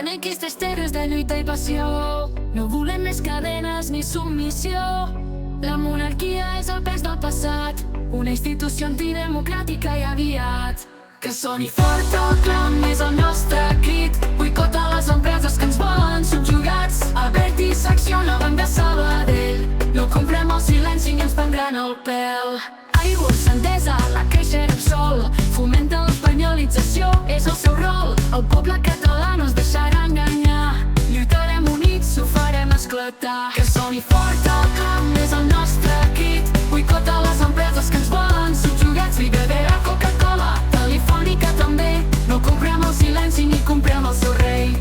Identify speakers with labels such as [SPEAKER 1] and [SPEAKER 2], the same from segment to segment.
[SPEAKER 1] en aquestes terres de lluita i passió. No volem més cadenes ni submissió. La monarquia és el pes del passat, una institució antidemocràtica i aviat. Que soni fort el clam és el nostre crit. Boicota les empreses que ens volen subjugats. Abertis s'acciona, Banc de Sabadell. No comprem el silenci ni ens prendran el pèl. Aigües, Endesa, la Caixa i Repsol fomenten l'espanyolització, és el seu rol. El poble català no es deixarà enganyar. Lluitarem units, ho farem esclatar. Que soni fort el clam és el nostre crit. Boicota les empreses que ens volen subjugats. Vivedera, Coca-Cola, Telefònica també. No comprem el silenci ni comprem el seu rei.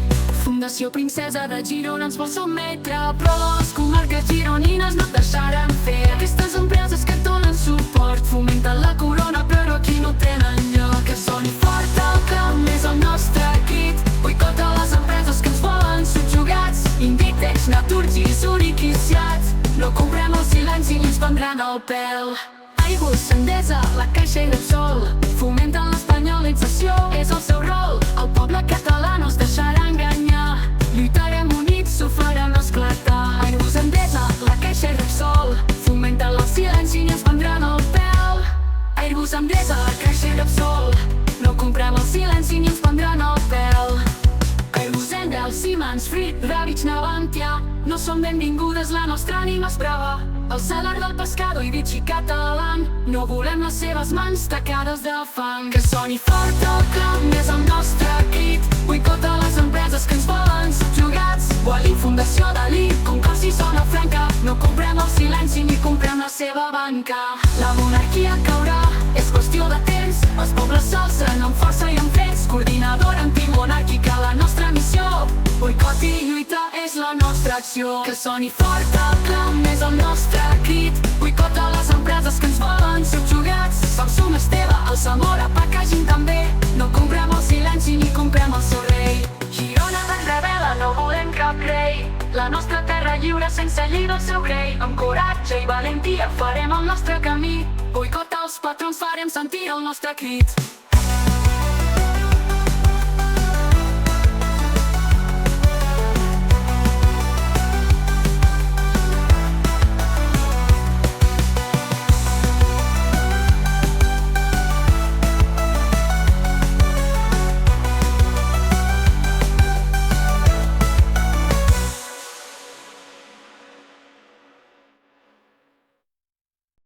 [SPEAKER 1] Fundació Princesa de Girona ens vol sotmetre, però les comarques gironines no et deixaran fer. Aquestes empreses que et donen suport fomenten la corona, però aquí no tenen lloc. Que soni fort el clam és el nostre crit. Boicota les empreses que ens volen subjugats. Inditex, Naturgy, Zurich i Seat. No comprem el silenci ni ens prendran el pèl. Aigües, Endesa, la Caixa i Repsol fomenten l'espanyolització, és el seu rol. El poble català no es deixarà enganyar. Lluitarem units, ho farem esclatar. Aigües, Endesa, la Caixa i Repsol fomenten el silenci ni ens prendran el pèl. Aigües, Endesa, la Caixa i Repsol no comprem el silenci ni ens prendran el pèl. Aigües, Endel, Siemens, Frit, Ravich, Navantia. No són benvingudes, la nostra ànima és brava. El salar del pescador i Vichy Catalan. No volem les seves mans tacades de fang. Que soni fort el clam és el nostre crit. Boicota les empreses que ens volen subjugats. Boalí, Fundació Dalí, Concorsi, Zona Franca. No comprem el silenci ni comprem la seva banca. La monarquia caurà, és qüestió de temps. Els pobles s'alcen amb força i amb fets. Coordinadora antimonàrquica, la nostra missió. Boicot i lluita és la nostra acció. Que soni fort el clam és el nostre crit. Boicota les empreses que ens volen subjugats. Samsung, Esteve, el Zamora, Packaging també. No comprem el silenci ni comprem el seu rei. Girona ben rebel·la, no volem cap rei. La nostra terra lliure sense llei del seu rei. Amb coratge i valentia farem el nostre camí. Boicota els patrons, farem sentir el nostre crit.